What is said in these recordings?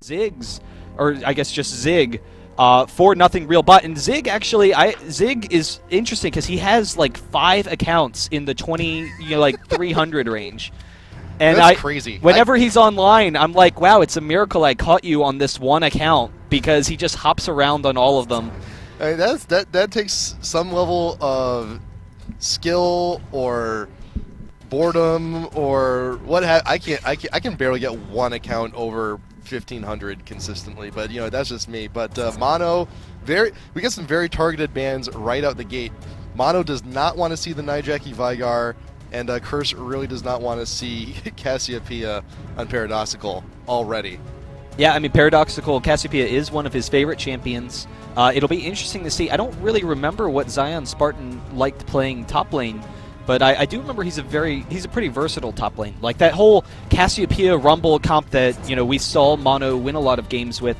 Ziggs, or I guess just Zig, for nothing real bot. And Zig actually, Zig is interesting because he has like 5 accounts in the 20, like 300 range. And That's crazy. Whenever he's online, I'm like, wow, it's a miracle I caught you on this one account because he just hops around on all of them. I mean, that takes some level of skill or boredom or what I can barely get one account over 1,500 consistently, but that's just me. But Mono, we get some very targeted bans right out the gate. Mono does not want to see the Nijaki Vigar, and Curse really does not want to see Cassiopeia on Paradoxical already. Yeah, I mean, Paradoxical, Cassiopeia is one of his favorite champions. It'll be interesting to see. I don't really remember what Zion Spartan liked playing top lane, but I do remember he's a pretty versatile top lane. Like that whole Cassiopeia Rumble comp that we saw Mono win a lot of games with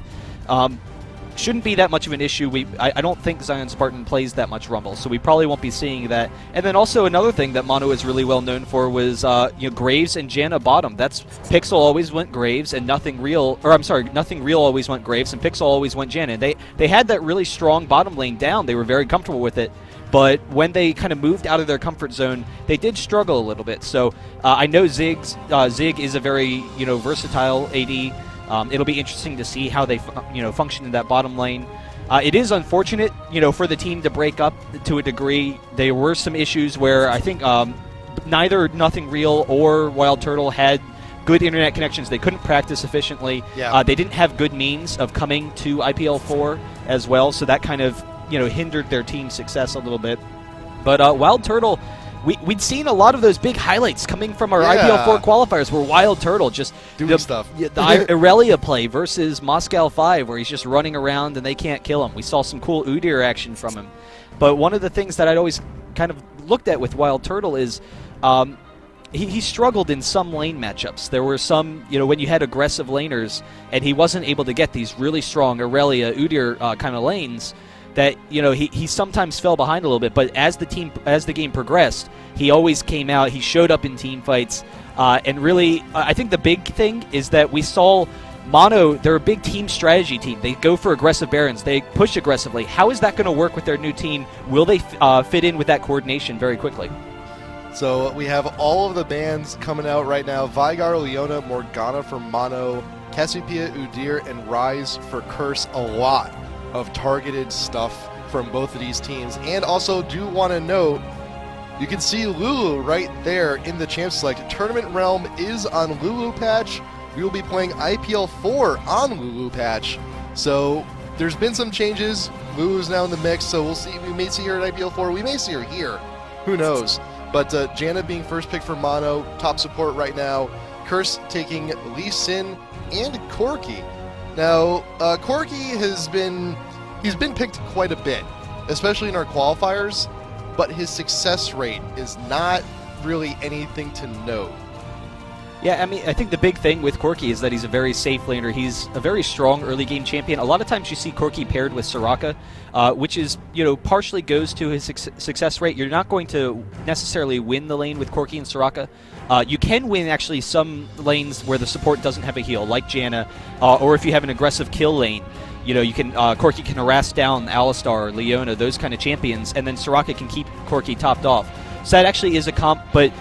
shouldn't be that much of an issue. I don't think Zion Spartan plays that much Rumble, so we probably won't be seeing that. And then also another thing that Mono is really well known for was Graves and Janna bottom. That's Pixel always went Graves and Nothing Real always went Graves and Pixel always went Janna. They had that really strong bottom lane down. They were very comfortable with it. But when they kind of moved out of their comfort zone, they did struggle a little bit. So I know Zig is a very versatile AD. It'll be interesting to see how they function in that bottom lane. It is unfortunate for the team to break up to a degree. There were some issues where I think neither Nothing Real or Wild Turtle had good internet connections. They couldn't practice efficiently. Yeah. They didn't have good means of coming to IPL4 as well, so that kind of hindered their team's success a little bit. But Wild Turtle, we'd seen a lot of those big highlights coming from our IPL4 qualifiers where Wild Turtle just doing stuff. The Aurelia play versus Moscow 5 where he's just running around and they can't kill him. We saw some cool Udyr action from him. But one of the things that I'd always kind of looked at with Wild Turtle is he struggled in some lane matchups. There were some, when you had aggressive laners and he wasn't able to get these really strong Aurelia, Udyr kind of lanes, that he sometimes fell behind a little bit, but as the game progressed, he always came out. He showed up in team fights, and really, I think the big thing is that we saw Mono. They're a big team strategy team. They go for aggressive Barons. They push aggressively. How is that going to work with their new team? Will they fit in with that coordination very quickly? So we have all of the bans coming out right now: Vigar, Leona, Morgana for Mono, Cassiopeia, Udyr, and Rise for Curse. A lot of targeted stuff from both of these teams. And also do want to note, you can see Lulu right there in the champ select. Tournament Realm is on Lulu patch. We will be playing IPL4 on Lulu patch. So there's been some changes. Lulu's now in the mix, so we'll see. We may see her at IPL4. We may see her here. Who knows? But Janna being first pick for Mono, top support right now. Curse taking Lee Sin and Corki. Now, Corki he's been picked quite a bit, especially in our qualifiers, but his success rate is not really anything to note. Yeah, I mean, I think the big thing with Corki is that he's a very safe laner. He's a very strong early game champion. A lot of times you see Corki paired with Soraka, which is, partially goes to his success rate. You're not going to necessarily win the lane with Corki and Soraka. You can win, actually, some lanes where the support doesn't have a heal, like Janna, or if you have an aggressive kill lane. You can Corki can harass down Alistar, Leona, those kind of champions, and then Soraka can keep Corki topped off. So that actually is a comp, but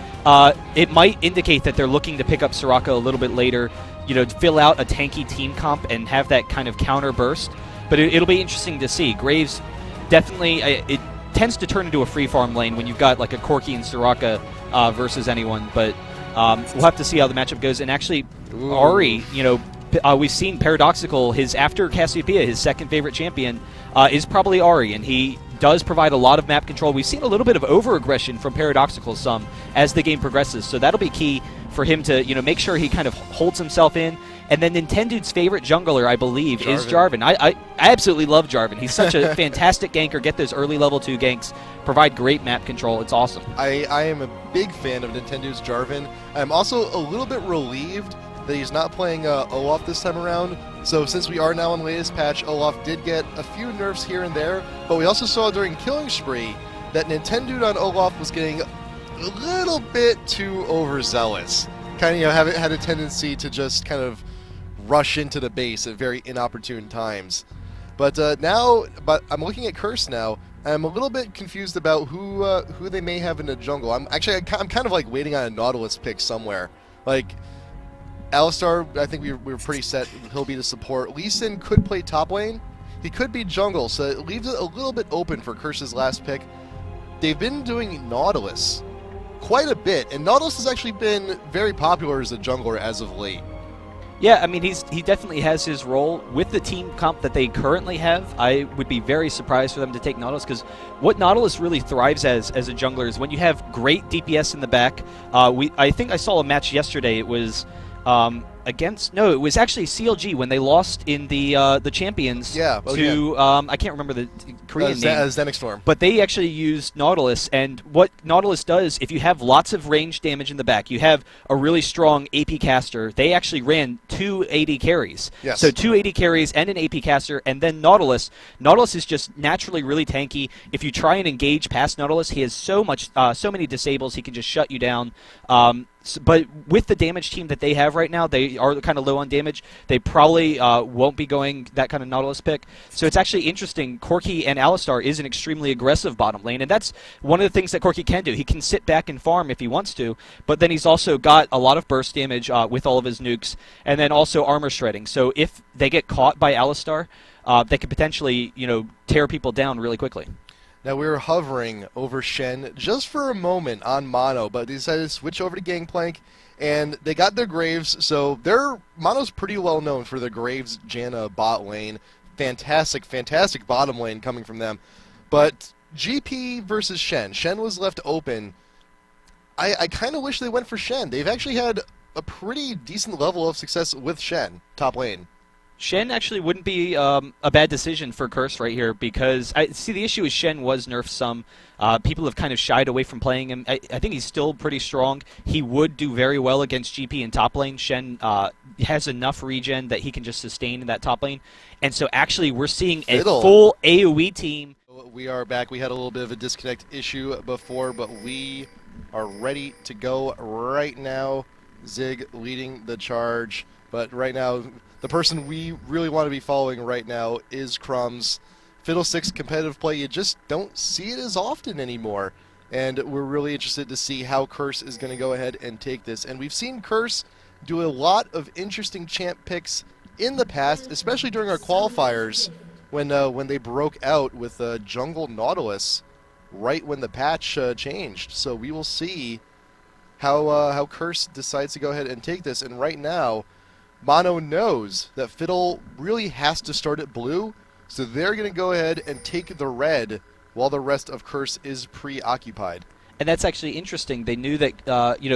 it might indicate that they're looking to pick up Soraka a little bit later, to fill out a tanky team comp and have that kind of counter burst. But it'll be interesting to see. Graves definitely, it tends to turn into a free farm lane when you've got like a Corki and Soraka versus anyone, but we'll have to see how the matchup goes. And actually, Ari, we've seen Paradoxical, after Cassiopeia, his second favorite champion, is probably Ari, and he does provide a lot of map control. We've seen a little bit of over-aggression from Paradoxical as the game progresses, so that'll be key for him to make sure he kind of holds himself in. And then Nintendo's favorite jungler, I believe, is Jarvan. I absolutely love Jarvan. He's such a fantastic ganker. Get those early level 2 ganks, provide great map control. It's awesome. I am a big fan of Nintendo's Jarvan. I'm also a little bit relieved that he's not playing Olaf this time around. So since we are now in the latest patch, Olaf did get a few nerfs here and there, but we also saw during Killing Spree that Nintendo on Olaf was getting a little bit too overzealous. Kind of had a tendency to just kind of rush into the base at very inopportune times. But I'm looking at Curse now. I'm a little bit confused about who they may have in the jungle. I'm kind of like waiting on a Nautilus pick somewhere. Like Alistar, I think we're pretty set. He'll be the support. Lee Sin could play top lane. He could be jungle, so it leaves it a little bit open for Curse's last pick. They've been doing Nautilus quite a bit, and Nautilus has actually been very popular as a jungler as of late. Yeah, I mean, he definitely has his role. With the team comp that they currently have, I would be very surprised for them to take Nautilus, because what Nautilus really thrives as a jungler is when you have great DPS in the back. I think I saw a match yesterday. It was it was actually CLG when they lost in the champions to I can't remember the Korean name. Zenixstorm. But they actually used Nautilus, and what Nautilus does, if you have lots of range damage in the back, you have a really strong AP caster. They actually ran 2 AD carries. Yes. So 2 AD carries and an AP caster, and then Nautilus. Nautilus is just naturally really tanky. If you try and engage past Nautilus, he has so many disables, he can just shut you down. But with the damage team that they have right now, they are kind of low on damage. They probably won't be going that kind of Nautilus pick. So it's actually interesting. Corki and Alistar is an extremely aggressive bottom lane, and that's one of the things that Corki can do. He can sit back and farm if he wants to, but then he's also got a lot of burst damage with all of his nukes, and then also armor shredding. So if they get caught by Alistar, they could potentially tear people down really quickly. Now we were hovering over Shen just for a moment on Mono, but they decided to switch over to Gangplank, and they got their Graves, so Mono's pretty well known for their Graves Janna bot lane. Fantastic, fantastic bottom lane coming from them. But GP versus Shen. Shen was left open. I kind of wish they went for Shen. They've actually had a pretty decent level of success with Shen, top lane. Shen actually wouldn't be a bad decision for Curse right here, because the issue is Shen was nerfed some. People have kind of shied away from playing him. I think he's still pretty strong. He would do very well against GP in top lane. Shen has enough regen that he can just sustain in that top lane. And so actually we're seeing a full AoE team. We are back. We had a little bit of a disconnect issue before, but we are ready to go right now. Zig leading the charge. But right now, the person we really want to be following right now is Crumbs. Fiddlesticks competitive play, you just don't see it as often anymore. And we're really interested to see how Curse is going to go ahead and take this. And we've seen Curse do a lot of interesting champ picks in the past, especially during our qualifiers when they broke out with Jungle Nautilus right when the patch changed. So we will see how Curse decides to go ahead and take this. And right now, Mono knows that Fiddle really has to start at blue, so they're going to go ahead and take the red while the rest of Curse is preoccupied. And that's actually interesting. They knew that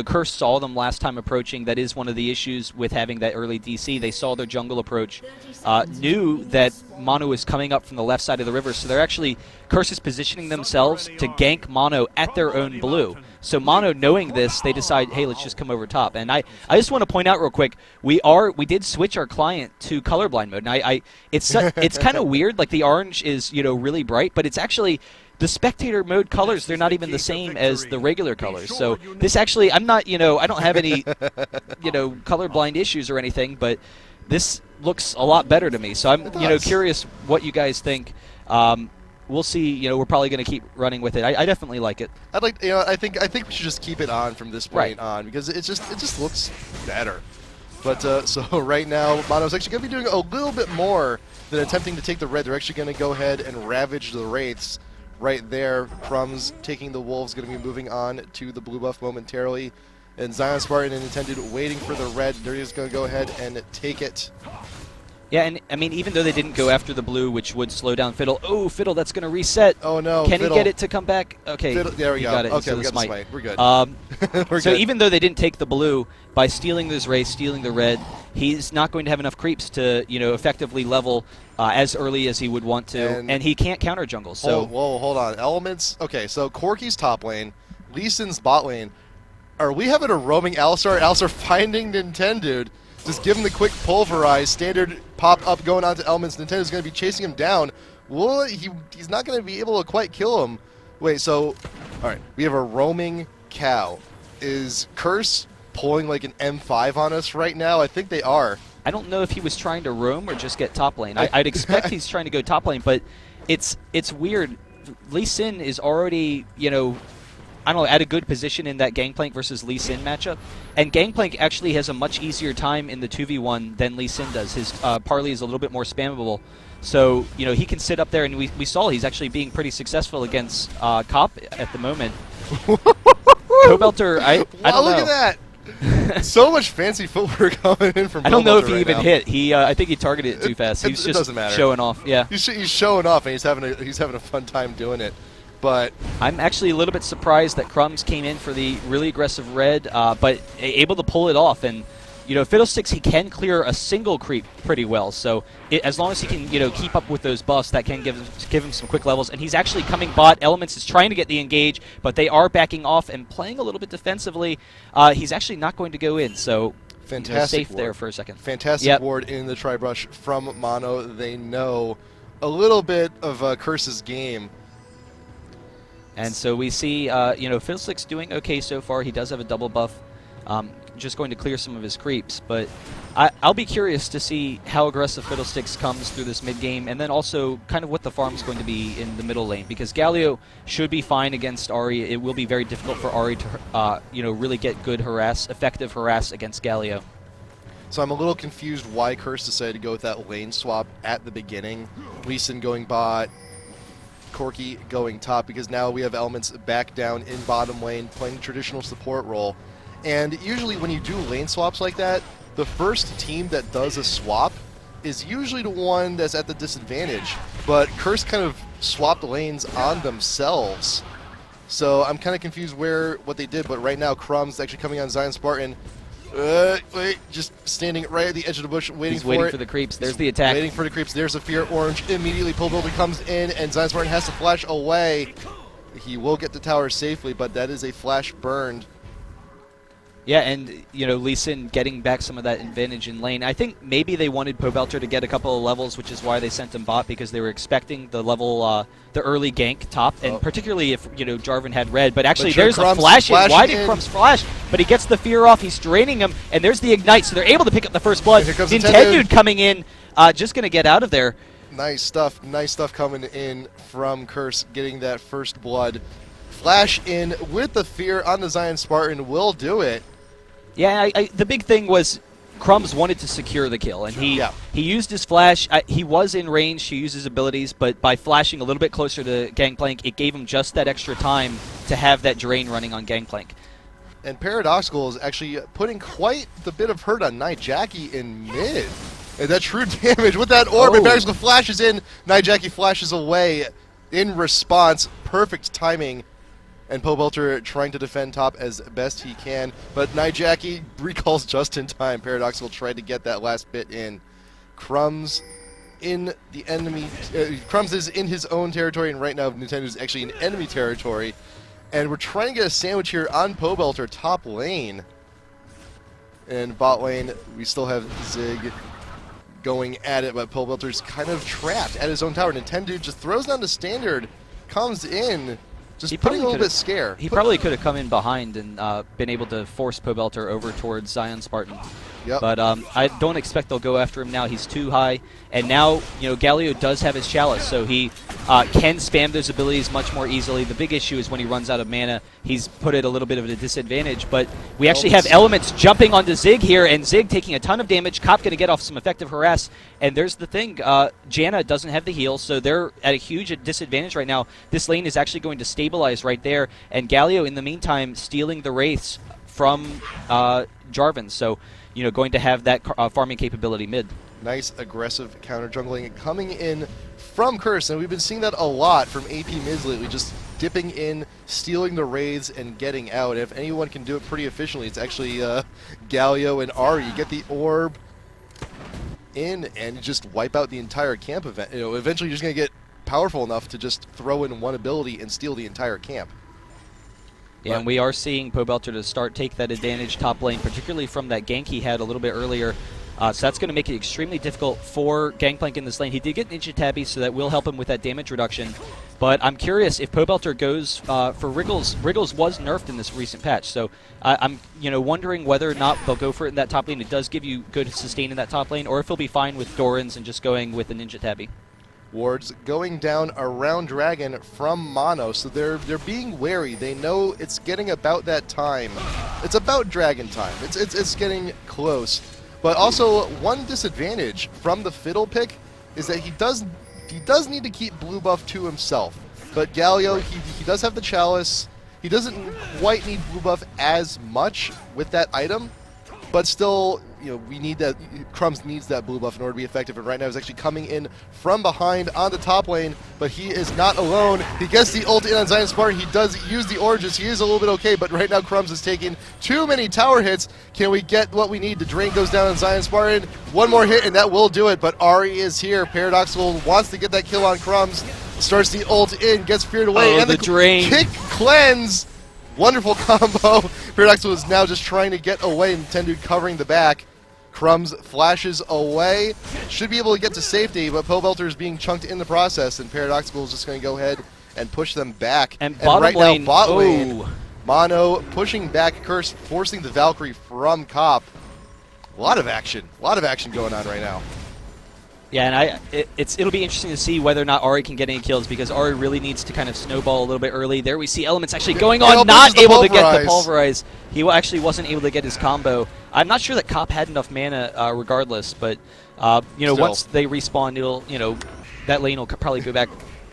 Curse saw them last time approaching. That is one of the issues with having that early DC. They saw their jungle approach, knew that Mono was coming up from the left side of the river, so they're actually, Curse is positioning themselves to gank Mono at their own blue. So Mono, knowing this, they decide, hey, let's just come over top. And I just want to point out real quick, we did switch our client to colorblind mode. And it's kind of weird. Like the orange is really bright, but it's actually the spectator mode colors. They're not even the same as the regular colors. So this actually, I'm not I don't have any colorblind issues or anything, but this looks a lot better to me. So I'm curious what you guys think. We'll see. We're probably going to keep running with it. I definitely like it. I'd like. I think we should just keep it on from this point on, because it just looks better. But so right now, Mono's actually going to be doing a little bit more than attempting to take the red. They're actually going to go ahead and ravage the wraiths right there. Crumbs taking the wolves, going to be moving on to the blue buff momentarily, and Zion Spartan and Intended waiting for the red. They're just going to go ahead and take it. Yeah, and I mean, even though they didn't go after the blue, which would slow down Fiddle. Oh, Fiddle, that's going to reset. Oh, no. Can he get it to come back? Okay. Fiddle, there we go. Got it. Okay, so we got the smite. We're good. We're good. Even though they didn't take the blue, by stealing this race, stealing the red, he's not going to have enough creeps to, effectively level as early as he would want to, and he can't counter jungle. So whoa, hold on. Elements. Okay, so Corki's top lane, Lee Sin's bot lane. Are we having a roaming Alistar? Alistar finding Nintendo. Just give him the quick pulverize, standard pop up going on to Elements. Nintendo's going to be chasing him down. Well, he's not going to be able to quite kill him. Wait, so, all right, we have a roaming cow. Is Curse pulling like an M5 on us right now? I think they are. I don't know if he was trying to roam or just get top lane. I'd expect he's trying to go top lane, but it's weird. Lee Sin is already, you know, I don't know, at a good position in that Gangplank versus Lee Sin matchup. And Gangplank actually has a much easier time in the 2v1 than Lee Sin does. His parley is a little bit more spammable. So, you know, he can sit up there, and we saw he's actually being pretty successful against Cop at the moment. Pobelter, I don't know. Look at that! So much fancy footwork coming in from I don't know if Pobelter he right even now. hit. He, I think he targeted it too fast. He was just doesn't matter. showing off. Yeah. He's showing off, and he's having a fun time doing it. But I'm actually a little bit surprised that Crumbs came in for the really aggressive red, but able to pull it off. And, you know, Fiddlesticks, he can clear a single creep pretty well. So as long as he can, you know, keep up with those buffs, that can give him some quick levels. And he's actually coming bot. Elements is trying to get the engage, but they are backing off and playing a little bit defensively. He's actually not going to go in. So fantastic, safe there for a second. Fantastic ward in the Tri-Brush from Mono. They know a little bit of Curse's game. And so we see, you know, Fiddlesticks doing okay so far. He does have a double buff, just going to clear some of his creeps. But I'll be curious to see how aggressive Fiddlesticks comes through this mid game, and then also kind of what the farm's going to be in the middle lane. Because Galio should be fine against Ahri. It will be very difficult for Ahri to, you know, really get good effective harass against Galio. So I'm a little confused why Curse decided to go with that lane swap at the beginning. Lee Sin going bot, Corki going top, because now we have Elements back down in bottom lane playing traditional support role. And usually when you do lane swaps like that, the first team that does a swap is usually the one that's at the disadvantage. But Curse kind of swapped lanes on themselves. So I'm kind of confused what they did, but right now Crumbs actually coming on Zion Spartan. Wait, just standing right at the edge of the bush, waiting for it. He's waiting for the creeps. There's the attack. Waiting for the creeps. There's a fear orange. Immediately, Pobelter comes in, and Zion Spartan has to flash away. He will get the tower safely, but that is a flash burned. Yeah, and, you know, Lee Sin getting back some of that advantage in lane. I think maybe they wanted Pobelter to get a couple of levels, which is why they sent him bot, because they were expecting the level, the early gank top, and particularly if, you know, Jarvan had red. But actually, there's a flash in. Why did Crumbs flash? But he gets the fear off. He's draining him, and there's the ignite, so they're able to pick up the first blood. Nintendo coming in, just going to get out of there. Nice stuff coming in from Curse, getting that first blood. Flash in with the fear on the Zion Spartan will do it. Yeah, the big thing was Crumbs wanted to secure the kill, and he used his flash. He was in range to use his abilities, but by flashing a little bit closer to Gangplank, it gave him just that extra time to have that drain running on Gangplank. And Paradoxical is actually putting quite the bit of hurt on Nightjackie in mid. And that true damage with that orb, and Paradoxical flashes in, Nightjackie flashes away in response. Perfect timing. And Pobelter trying to defend top as best he can, but Nightjackie recalls just in time. Paradoxical tried to get that last bit in. Crumbs in the enemy. Crumbs is in his own territory, and right now Nintendo's actually in enemy territory. And we're trying to get a sandwich here on Pobelter top lane. And bot lane, we still have Zig going at it, but Pobelter's kind of trapped at his own tower. Nintendo just throws down the standard, comes in. Just putting a little bit scare. He probably could have come in behind and been able to force Pobelter over towards Zion Spartan. Yep. But I don't expect they'll go after him now. He's too high. And now, you know, Galio does have his Chalice, so he can spam those abilities much more easily. The big issue is when he runs out of mana, he's put at a little bit of a disadvantage. But we actually have Elements jumping onto Zig here, and Zig taking a ton of damage. Cop going to get off some effective harass. And there's the thing, Janna doesn't have the heal, so they're at a huge disadvantage right now. This lane is actually going to stabilize right there, and Galio, in the meantime, stealing the Wraiths from Jarvan. So, you know, going to have that farming capability mid. Nice aggressive counter jungling coming in from Curse, and we've been seeing that a lot from AP mids lately, just dipping in, stealing the Wraiths, and getting out. If anyone can do it pretty efficiently, it's actually Galio and Ahri. You get the orb in and just wipe out the entire camp event. You know, eventually you're just going to get powerful enough to just throw in one ability and steal the entire camp. Yeah, and we are seeing Pobelter to take that advantage top lane, particularly from that gank he had a little bit earlier. So that's going to make it extremely difficult for Gangplank in this lane. He did get Ninja Tabby, so that will help him with that damage reduction. But I'm curious if Pobelter goes for Wriggles. Wriggles was nerfed in this recent patch, so I'm wondering whether or not they'll go for it in that top lane. It does give you good sustain in that top lane, or if he'll be fine with Dorans and just going with the Ninja Tabby. Wards going down around Dragon from Mono, so they're being wary. They know it's getting about that time. It's about Dragon time. It's getting close. But also, one disadvantage from the Fiddle pick is that he does need to keep blue buff to himself. But Galio, he does have the Chalice. He doesn't quite need blue buff as much with that item, but still, we need that. Crumbs needs that blue buff in order to be effective, and right now he's actually coming in from behind on the top lane, but he is not alone. He gets the ult in on Zion Spartan. He does use the oranges. He is a little bit okay, but right now Crumbs is taking too many tower hits. Can we get what we need? The drain goes down on Zion Spartan. One more hit, and that will do it, but Ari is here. Paradoxical wants to get that kill on Crumbs. Starts the ult in, gets feared away, and the drain. Kick cleanse. Wonderful combo. Paradoxical is now just trying to get away, Nintendo covering the back. Crumbs flashes away. Should be able to get to safety, but Pobelter is being chunked in the process, and Paradoxical is just going to go ahead and push them back. And right now, bot lane, Mono pushing back Curse, forcing the Valkyrie from Cop. A lot of action going on right now. Yeah, and it'll be interesting to see whether or not Ari can get any kills, because Ari really needs to kind of snowball a little bit early. There we see Elements actually going on, not able to get the Pulverize. He actually wasn't able to get his combo. I'm not sure that Cop had enough mana regardless, but once they respawn, that lane will probably go back,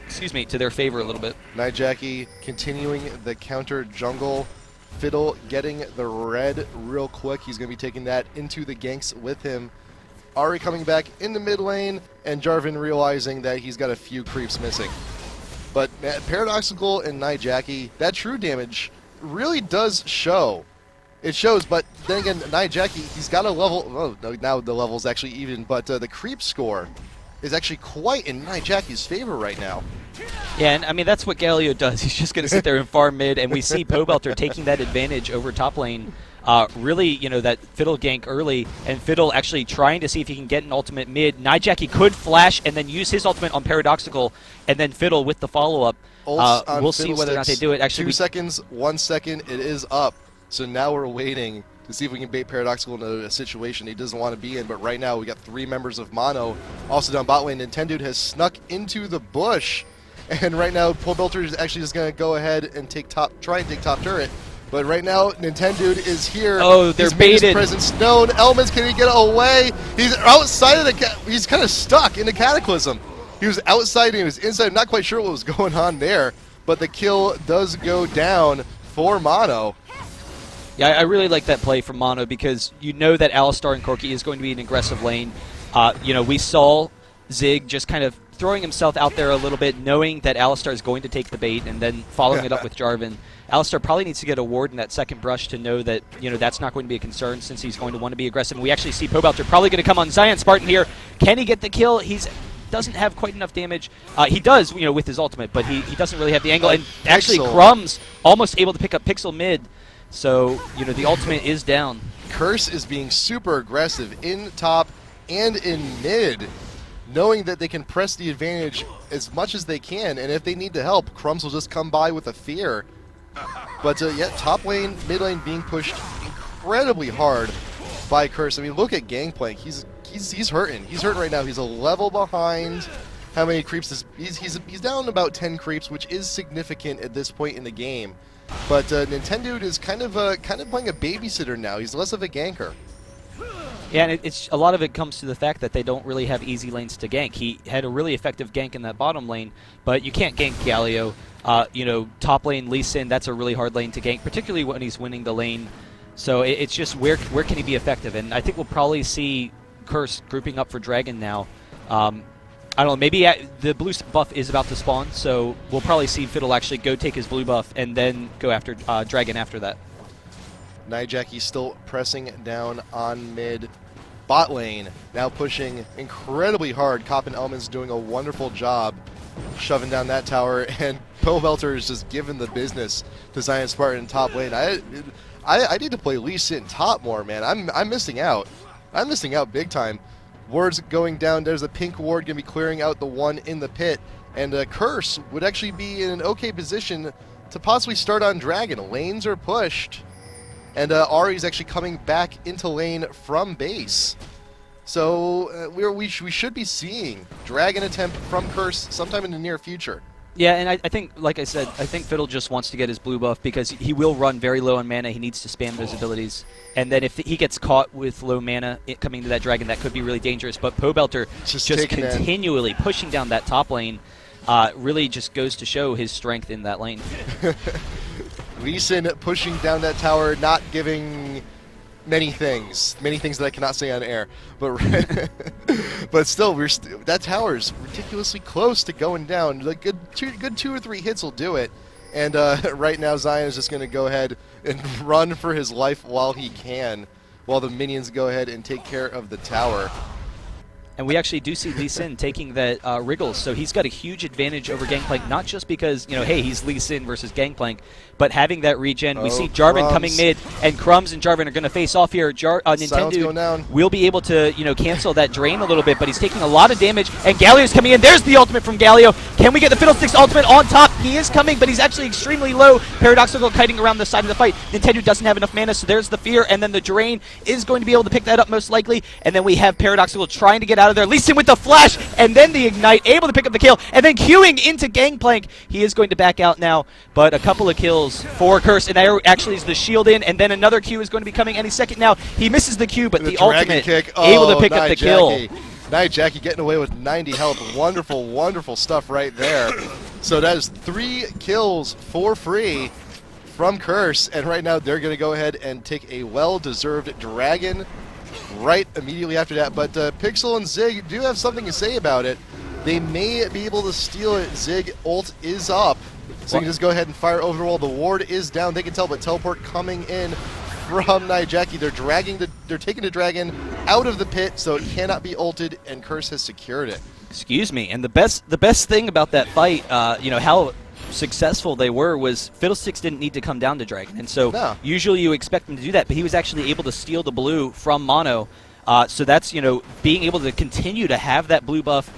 to their favor a little bit. Nightjackie continuing the counter jungle. Fiddle getting the red real quick. He's going to be taking that into the ganks with him. Ari coming back in the mid lane, and Jarvan realizing that he's got a few creeps missing. But Paradoxical and Nightjackie, that true damage really does show. It shows, but then again, Nightjackie, he's got a level. Oh, no, now the level's actually even, but the creep score is actually quite in Nightjackie's favor right now. Yeah, and I mean, that's what Galio does. He's just going to sit there and farm mid, and we see Pobelter taking that advantage over top lane. Really, that Fiddle gank early, and Fiddle actually trying to see if he can get an ultimate mid. Nightjackie could flash and then use his ultimate on Paradoxical, and then Fiddle with the follow-up. We'll see whether or not they do it. Actually, 2 seconds, 1 second, it is up. So now we're waiting to see if we can bait Paradoxical into a situation he doesn't want to be in. But right now, we got 3 members of Mono also down bot lane. Nintendo has snuck into the bush, and right now, Pobelter is actually just going to go ahead and try and take top turret. But right now, Nintendo is here. Oh, they're baited. His presence known. Elements, can he get away? He's outside of he's kind of stuck in the Cataclysm. He was outside and he was inside. I'm not quite sure what was going on there, but the kill does go down for Mono. Yeah, I really like that play from Mono, because you know that Alistar and Corki is going to be an aggressive lane. We saw Zig just kind of throwing himself out there a little bit, knowing that Alistar is going to take the bait, and then following it up with Jarvan. Alistar probably needs to get a ward in that second brush to know that that's not going to be a concern, since he's going to want to be aggressive. And we actually see Pobelter probably going to come on Zion Spartan here. Can he get the kill? He doesn't have quite enough damage. He does, with his ultimate, but he doesn't really have the angle. And actually, Crumbs almost able to pick up Pixel mid. So, the ultimate is down. Curse is being super aggressive in top and in mid, knowing that they can press the advantage as much as they can, and if they need the help, Crumbs will just come by with a fear. But yeah, top lane, mid lane being pushed incredibly hard by Curse. I mean, look at Gangplank. He's hurting. He's hurting right now. He's a level behind. How many creeps is he's down about 10 creeps, which is significant at this point in the game. But Nintendo is kind of playing a babysitter now. He's less of a ganker. Yeah, and it's a lot of it comes to the fact that they don't really have easy lanes to gank. He had a really effective gank in that bottom lane, but you can't gank Galio. Top lane Lee Sin, that's a really hard lane to gank, particularly when he's winning the lane. So it's just where can he be effective? And I think we'll probably see Curse grouping up for Dragon now. I don't know, maybe the blue buff is about to spawn, so we'll probably see Fiddle actually go take his blue buff and then go after Dragon after that. Nightjackie still pressing down on mid. Bot lane now pushing incredibly hard. Cop and Elements doing a wonderful job shoving down that tower, and Pobelter is just giving the business to Zion Spartan in top lane. I need to play Lee Sin top more, man. I'm missing out. I'm missing out big time. Wards going down. There's a pink ward going to be clearing out the one in the pit. And Curse would actually be in an okay position to possibly start on Dragon. Lanes are pushed, and Ari's actually coming back into lane from base. So we should be seeing Dragon attempt from Curse sometime in the near future. Yeah, and I think, like I said, I think Fiddle just wants to get his blue buff because he will run very low on mana. He needs to spam those abilities. And then if he gets caught with low mana coming to that Dragon, that could be really dangerous. But Pobelter just continually pushing down that top lane really just goes to show his strength in that lane. Lee Sin pushing down that tower, not giving many things that I cannot say on air, but still, that tower is ridiculously close to going down. Like good 2 or 3 hits will do it, and right now Zion is just going to go ahead and run for his life while he can, while the minions go ahead and take care of the tower. And we actually do see Lee Sin taking that Wriggles, so he's got a huge advantage over Gangplank, not just because, hey, he's Lee Sin versus Gangplank, but having that regen. We see Jarvan coming mid, and Crumbs and Jarvan are going to face off here. Nintendo will be able to, cancel that drain a little bit, but he's taking a lot of damage, and Galio's coming in. There's the ultimate from Galio. Can we get the Fiddlesticks ultimate on top? He is coming, but he's actually extremely low. Paradoxical kiting around the side of the fight. Nintendo doesn't have enough mana, so there's the fear, and then the drain is going to be able to pick that up most likely, and then we have Paradoxical trying to get out of there. Lee Sin with the flash, and then the ignite, able to pick up the kill, and then queuing into Gangplank. He is going to back out now, but a couple of kills for Curse, and there actually is the shield in, and then another Q is going to be coming any second now. He misses the Q, but the ultimate kick. Able to pick up the kill. Night Jackie getting away with 90 health. Wonderful, wonderful stuff right there. So that is 3 kills for free from Curse, and right now they're going to go ahead and take a well-deserved Dragon right immediately after that. But Pixel and Zig do have something to say about it. They may be able to steal it. Zig ult is up, so you can just go ahead and fire Overwall. The ward is down. They can tell, but teleport coming in from Nijaki. They're taking the Dragon out of the pit, so it cannot be ulted, and Curse has secured it. Excuse me. And the best thing about that fight, how successful they were, was Fiddlesticks didn't need to come down to Dragon, and so usually you expect him to do that, but he was actually able to steal the blue from Mono. So that's being able to continue to have that blue buff,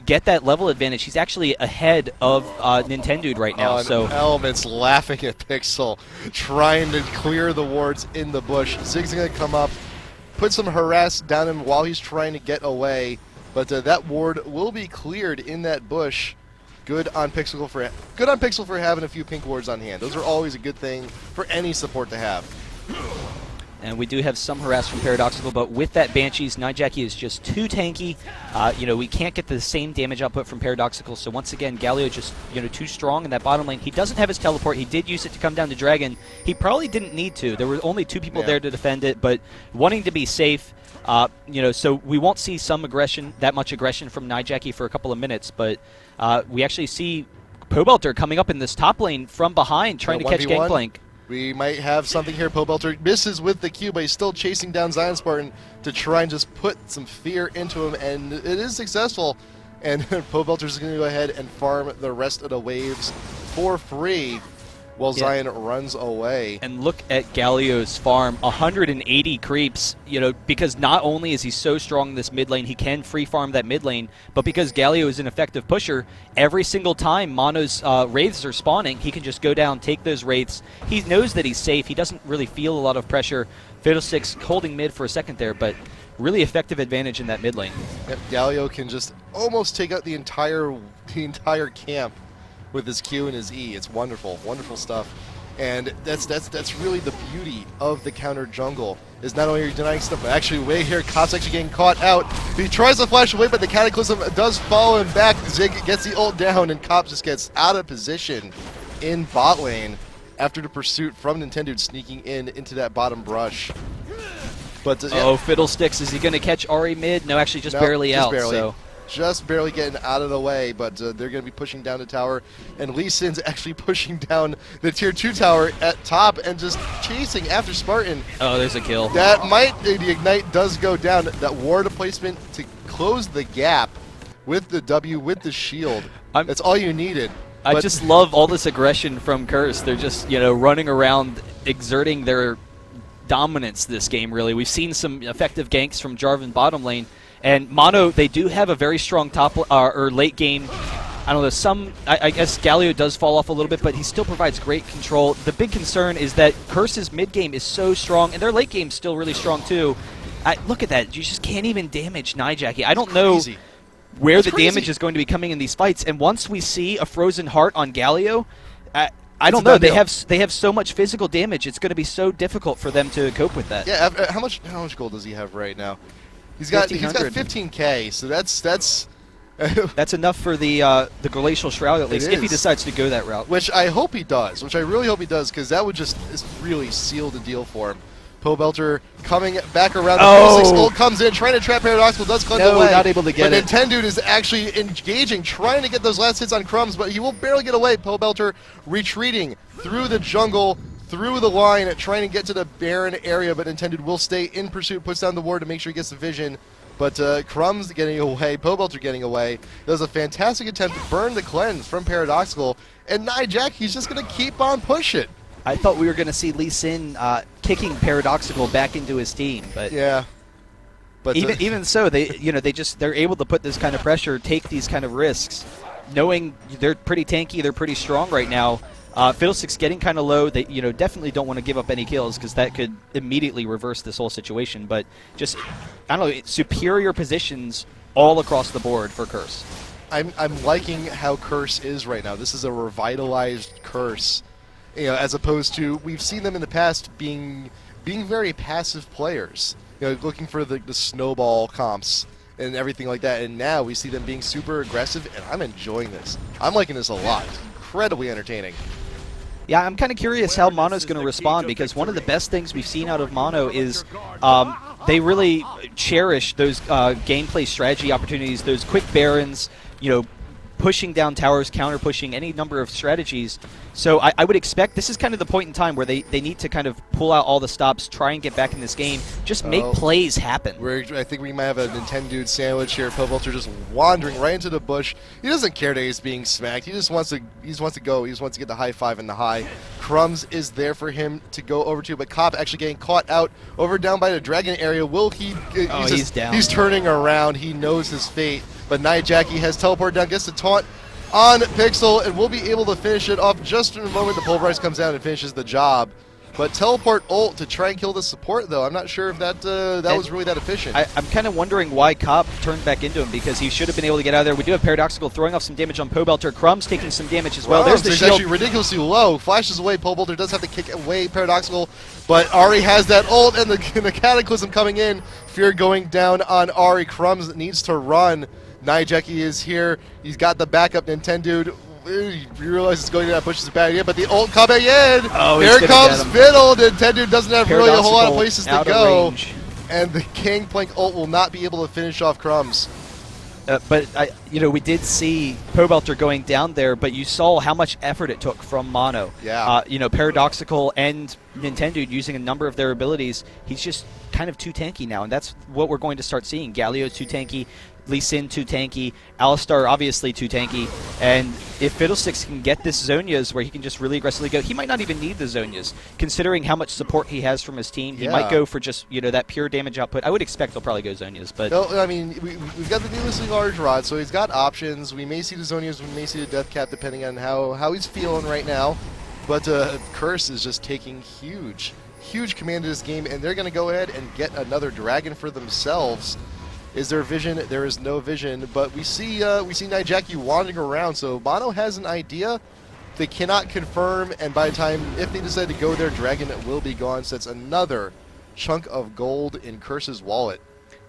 get that level advantage. He's actually ahead of Nintendo right now. So Element's laughing at Pixel, trying to clear the wards in the bush. Zig's going to come up, put some harass down him while he's trying to get away, but that ward will be cleared in that bush. Good on Pixel for having a few pink wards on hand. Those are always a good thing for any support to have. And we do have some harass from Paradoxical, but with that Banshees, Nijaki is just too tanky. We can't get the same damage output from Paradoxical, so once again, Galio just too strong in that bottom lane. He doesn't have his teleport. He did use it to come down to Dragon. He probably didn't need to. There were only 2 people there to defend it, but wanting to be safe, so we won't see that much aggression from Nijaki for a couple of minutes, but we actually see Pobelter coming up in this top lane from behind, trying to catch Gangplank. We might have something here. Pobelter misses with the Q, but he's still chasing down Zion Spartan to try and just put some fear into him, and it is successful. And Pobelter's going to go ahead and farm the rest of the waves for free while Zion runs away. And look at Galio's farm, 180 creeps, because not only is he so strong in this mid lane, he can free farm that mid lane, but because Galio is an effective pusher, every single time Mono's Wraiths are spawning, he can just go down, take those Wraiths. He knows that he's safe. He doesn't really feel a lot of pressure. Fiddlesticks holding mid for a second there, but really effective advantage in that mid lane. Yep, Galio can just almost take out the entire camp with his Q and his E. It's wonderful, wonderful stuff. And that's really the beauty of the counter jungle, is not only are you denying stuff, but actually way here, Kop's actually getting caught out. He tries to flash away, but the Cataclysm does follow him back. Zig gets the ult down, and Kop just gets out of position in bot lane after the pursuit from Nintendo sneaking into that bottom brush. But Fiddlesticks, is he going to catch Ari mid? No, actually just barely out. So just barely getting out of the way, but they're going to be pushing down the tower, and Lee Sin's actually pushing down the tier 2 tower at top and just chasing after Spartan. Oh, there's a kill. The ignite does go down. That ward placement to close the gap with the W, with the shield. That's all you needed. I just love all this aggression from Curse. They're just, running around, exerting their dominance this game, really. We've seen some effective ganks from Jarvan bottom lane. And Mono, they do have a very strong top or late game I don't know, I guess Galio does fall off a little bit, but he still provides great control. The big concern is that Curse's mid game is so strong, and their late game is still really strong too. Look at that. You just can't even damage Nijaki. I don't know where the damage is going to be coming in these fights, and once we see a Frozen Heart on Galio, I don't know. They have so much physical damage. It's going to be so difficult for them to cope with that. Yeah. How much gold does he have right now? He's got 15K. So that's that's enough for the Glacial Shroud at least, if he decides to go that route. Which I hope he does. Which I really hope he does, because that would just really seal the deal for him. Pobelter coming back around. The 6 ult comes in, trying to trap Paradoxical, does cleanse away. Not able to get it. But Nintendude is actually engaging, trying to get those last hits on Crumbs, but he will barely get away. Pobelter retreating through the jungle, through the line, trying to get to the barren area, but Nintendude will stay in pursuit, puts down the ward to make sure he gets the vision. But Crumbs getting away, Pobelter getting away. That was a fantastic attempt to burn the cleanse from Paradoxical, and Nijak, he's just going to keep on pushing. I thought we were going to see Lee Sin kicking Paradoxical back into his team, but yeah. But even so, they're able to put this kind of pressure, take these kind of risks, knowing they're pretty tanky, they're pretty strong right now. Fiddlesticks getting kind of low. They definitely don't want to give up any kills because that could immediately reverse this whole situation. But just I don't know, superior positions all across the board for Curse. I'm liking how Curse is right now. This is a revitalized Curse. As opposed to, we've seen them in the past being very passive players, looking for the snowball comps and everything like that, and now we see them being super aggressive, and I'm enjoying this. I'm liking this a lot. It's incredibly entertaining. Yeah, I'm kind of curious how Mono's going to respond, because one of the best things we've seen out of Mono is they really cherish those gameplay strategy opportunities, those quick barons, pushing down towers, counter-pushing, any number of strategies. So I would expect this is kind of the point in time where they need to kind of pull out all the stops, try and get back in this game, just make plays happen. I think we might have a Nintendude sandwich here. Pobelter just wandering right into the bush. He doesn't care that he's being smacked. He just wants to go. He just wants to get the high five and the high. Crumbs is there for him to go over to, but Cop actually getting caught out over down by the dragon area. Will he? He's down. He's turning around. He knows his fate. But Nijaki has teleported down, gets the taunt on Pixel, and will be able to finish it off just in a moment. The Pulverize comes down and finishes the job. But teleport ult to try and kill the support, though. I'm not sure if that was really that efficient. I'm kind of wondering why Cop turned back into him, because he should have been able to get out of there. We do have Paradoxical throwing off some damage on Pobelter. Crumbs taking some damage as well. There's the shield. Actually ridiculously low. Flashes away. Pobelter does have to kick away Paradoxical, but Ari has that ult, and the Cataclysm coming in. Fear going down on Ari. Crumbs needs to run. Nijaki is here. He's got the backup. Nintendude. You realize it's going to that push is a bad idea, but the ult coming in. Here comes Fiddle. Nintendo doesn't have really a whole lot of places to go. And the Gangplank ult will not be able to finish off Crumbs. But we did see Pobelter going down there, but you saw how much effort it took from Mono. Yeah. Paradoxical and Nintendo using a number of their abilities. He's just kind of too tanky now, and that's what we're going to start seeing. Galio too tanky. Lee Sin too tanky, Alistar obviously too tanky, and if Fiddlesticks can get this Zonias where he can just really aggressively go, he might not even need the Zonias, considering how much support he has from his team. He might go for just that pure damage output. I would expect he'll probably go Zonias, but no, I mean we've got the needlessly large rod, so he's got options. We may see the Zonias, we may see the Death Cap, depending on how he's feeling right now. But Curse is just taking huge command of this game, and they're going to go ahead and get another dragon for themselves. Is there vision? There is no vision, but we see Nijaki wandering around, so Mono has an idea. They cannot confirm, and by the time, if they decide to go there, Dragon will be gone, so that's another chunk of gold in Curse's wallet.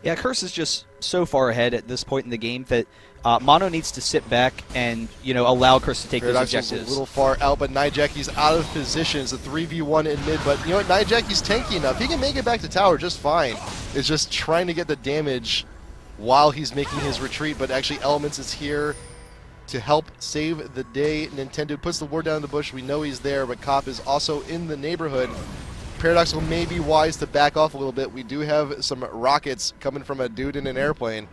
Yeah, Curse is just so far ahead at this point in the game that Mono needs to sit back and allow Curse to take those objectives. A little far out, but Nijaki's out of position. It's a 3v1 in mid, but Nijaki's tanky enough. He can make it back to tower just fine. It's just trying to get the damage while he's making his retreat, but actually Elements is here to help save the day. Nintendo puts the ward down in the bush. We know he's there, but Cop is also in the neighborhood. Paradoxical may be wise to back off a little bit. We do have some rockets coming from a dude in an airplane,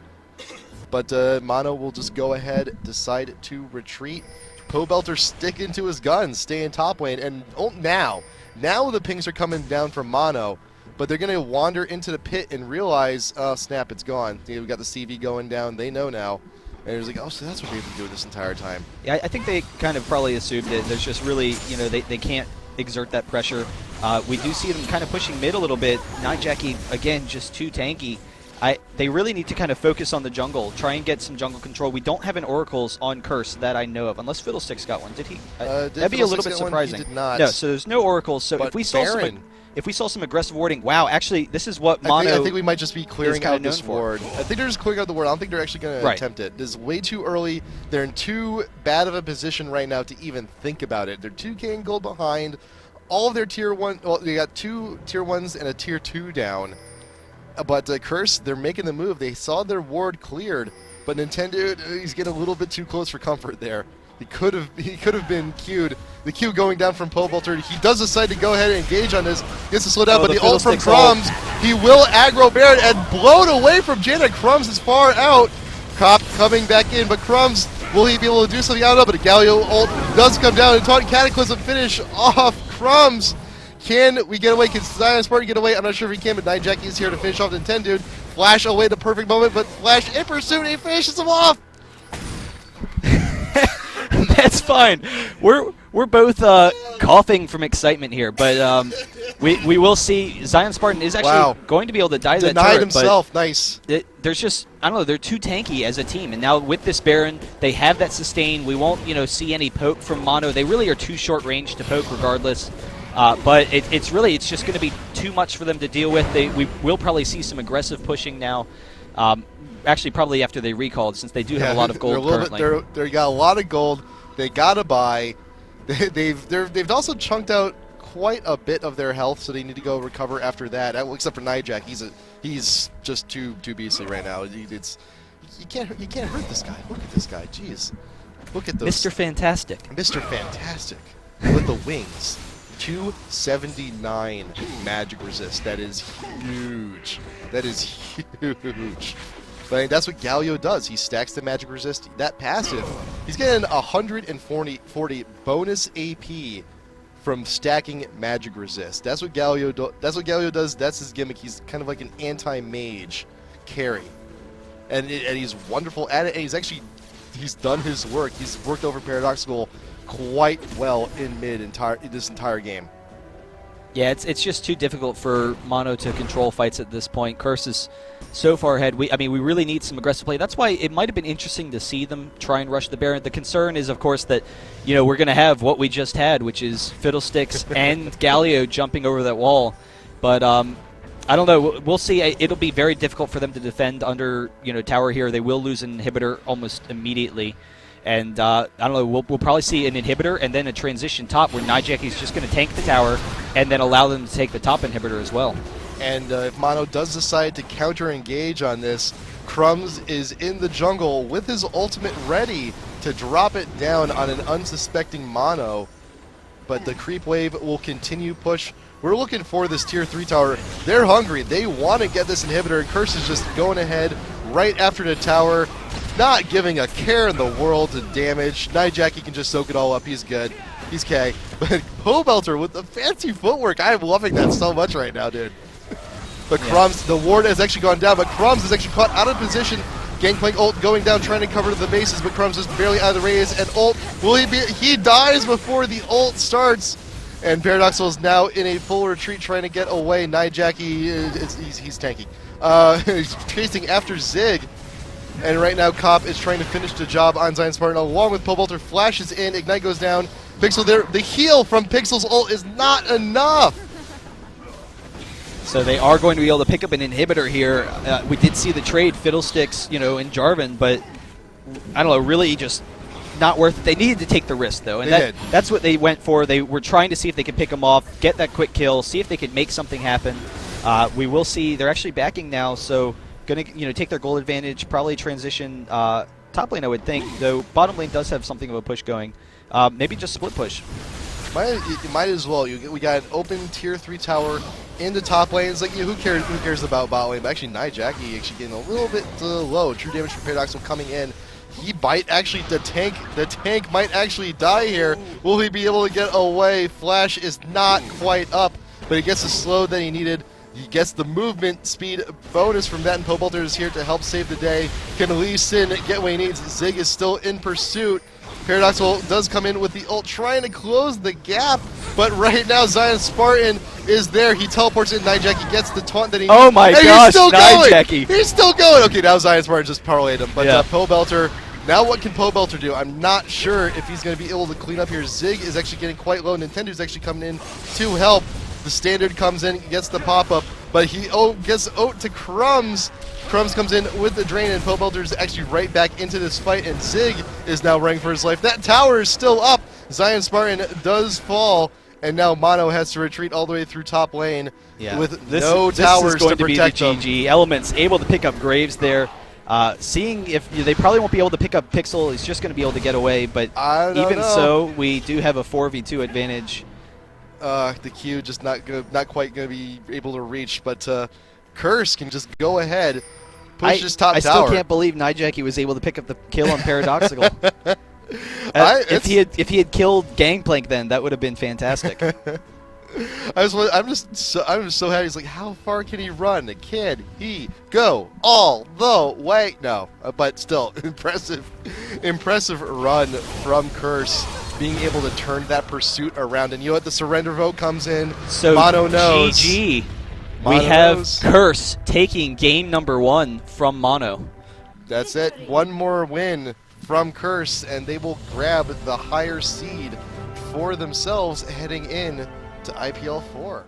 but Mono will just go ahead, decide to retreat. Pobelter stick into his guns, stay in top lane, and now the pings are coming down from Mono. But they're going to wander into the pit and realize, oh, snap, it's gone. We've got the CV going down. They know now. And he was like, oh, so that's what they've been doing this entire time. Yeah, I think they kind of probably assumed that there's just really, they can't exert that pressure. We do see them kind of pushing mid a little bit. Nijacki, again, just too tanky. They really need to kind of focus on the jungle, try and get some jungle control. We don't have an Oracles on Curse that I know of, unless Fiddlesticks got one. Did he? That'd be a little bit surprising. He did not. No, so there's no Oracles. So but if we saw some aggressive warding, wow, actually, this is what Mono I think we might just be clearing out this ward. I think they're just clearing out the ward. I don't think they're actually going to attempt it. This is way too early. They're in too bad of a position right now to even think about it. They're 2K in gold behind. All of their tier 1, well, they got 2 tier 1s and a tier 2 down. But Curse, they're making the move. They saw their ward cleared, but Nintendo, he's getting a little bit too close for comfort there. He could have been queued. The Q going down from Pobolter. He does decide to go ahead and engage on this. Gets to slow down, but the ult from Crumbs, he will aggro Baron and blown away from Janet. Crumbs is far out. Cop coming back in, but Crumbs, will he be able to do something? I don't know, but a Galio ult does come down and Taunt Cataclysm finish off Crumbs. Can we get away? Can Zion Spartan get away? I'm not sure if he can, but Nijacki is here to finish off Nintendo. Flash away the perfect moment, but Flash in pursuit, he finishes him off. That's fine. We're both coughing from excitement here, but we will see. Zion Spartan is actually going to be able to die to that turret. Denied himself. Nice. There's just, I don't know, they're too tanky as a team, and now with this Baron, they have that sustain. We won't, see any poke from Mono. They really are too short range to poke regardless. But it's just going to be too much for them to deal with. We will probably see some aggressive pushing now. Actually, probably after they recalled, since they do have a lot of gold currently. They got a lot of gold. They got to buy. They've also chunked out quite a bit of their health, so they need to go recover after that. Except for Nijak, he's just too beastly right now. You can't hurt this guy. Look at this guy. Jeez, look at those. Mr. Fantastic. Mr. Fantastic with the wings. 279 magic resist. That is huge. That is huge. But that's what Galio does. He stacks the magic resist. That passive, he's getting 140 bonus AP from stacking magic resist. That's what Galio does. That's his gimmick. He's kind of like an anti-mage carry, and he's wonderful at it. And he's done his work. He's worked over Paradoxical quite well in this entire game. Yeah, it's just too difficult for Mono to control fights at this point. Curse is so far ahead. We really need some aggressive play. That's why it might have been interesting to see them try and rush the Baron. The concern is, of course, that we're going to have what we just had, which is Fiddlesticks and Galio jumping over that wall. But I don't know. We'll see. It'll be very difficult for them to defend under tower here. They will lose an inhibitor almost immediately. And I don't know, we'll probably see an inhibitor and then a transition top where Nijacki's just going to tank the tower and then allow them to take the top inhibitor as well. And if Mono does decide to counter-engage on this, Crumbs is in the jungle with his ultimate ready to drop it down on an unsuspecting Mono. But the creep wave will continue push. We're looking for this tier 3 tower. They're hungry. They want to get this inhibitor. Curse is just going ahead right after the tower, not giving a care in the world to damage. Nijacki can just soak it all up. He's good. He's K. But Pobelter with the fancy footwork. I'm loving that so much right now, dude. But Crumbs, the ward has actually gone down, but Crumbs is actually caught out of position. Gangplank ult going down, trying to cover the bases, but Crumbs is barely out of the rays. And ult, he dies before the ult starts. And Paradoxal is now in a full retreat trying to get away. Nijacki, he's tanking. He's chasing after Zig. And right now, Cop is trying to finish the job on Zion Spartan along with Pobolter. Flashes in, Ignite goes down. Pixel there. The heal from Pixel's ult is not enough. So they are going to be able to pick up an inhibitor here. We did see the trade, Fiddlesticks, and Jarvan, but I don't know, really just not worth it. They needed to take the risk, though, and that's what they went for. They were trying to see if they could pick him off, get that quick kill, see if they could make something happen. We will see. They're actually backing now, so going to take their goal advantage, probably transition top lane, I would think, though bottom lane does have something of a push going. Maybe just split push. Might as well. We got an open tier 3 tower in the top lane. It's like, who cares about bot lane? But actually, Nijacki actually getting a little bit low. True damage from Paradoxal coming in. He might actually, the tank might actually die here. Will he be able to get away? Flash is not quite up, but he gets the slow that he needed. He gets the movement speed bonus from that, and Pobelter is here to help save the day. Can Lee Sin get what he needs? Zig is still in pursuit. Paradoxical does come in with the ult, trying to close the gap, but right now Zion Spartan is there. He teleports in. Nijacki gets the taunt that he needs. Oh my gosh, he's still Nijacki. going. He's still going. Okay, now Zion Spartan just parlayed him, but Yeah. Pobelter. Now what can Pobelter do? I'm not sure if he's going to be able to clean up here. Zig is actually getting quite low. Nintendo's actually coming in to help. The standard comes in, gets the pop-up, but he gets out to Crumbs. Crumbs comes in with the drain, and Pobelter's actually right back into this fight, and Zig is now running for his life. That tower is still up. Zion Spartan does fall, and now Mono has to retreat all the way through top lane with no towers this is going to protect be the them. GG. Elements able to pick up Graves there. Seeing if they probably won't be able to pick up Pixel, he's just going to be able to get away. But even so, we do have a 4v2 advantage. The Q just not quite going to be able to reach, but Curse can just go ahead, push his top I tower. still can't believe Nijacki was able to pick up the kill on Paradoxical. If he had killed Gangplank, then that would have been fantastic. I'm just so happy. He's like, how far can he run? Can he go all the way? No, but still impressive run from Curse, being able to turn that pursuit around. And you know what? The surrender vote comes in. So Mono knows. GG. Mono we have knows. Curse taking game number 1 from Mono. That's it. One more win from Curse, and they will grab the higher seed for themselves heading in to IPL4.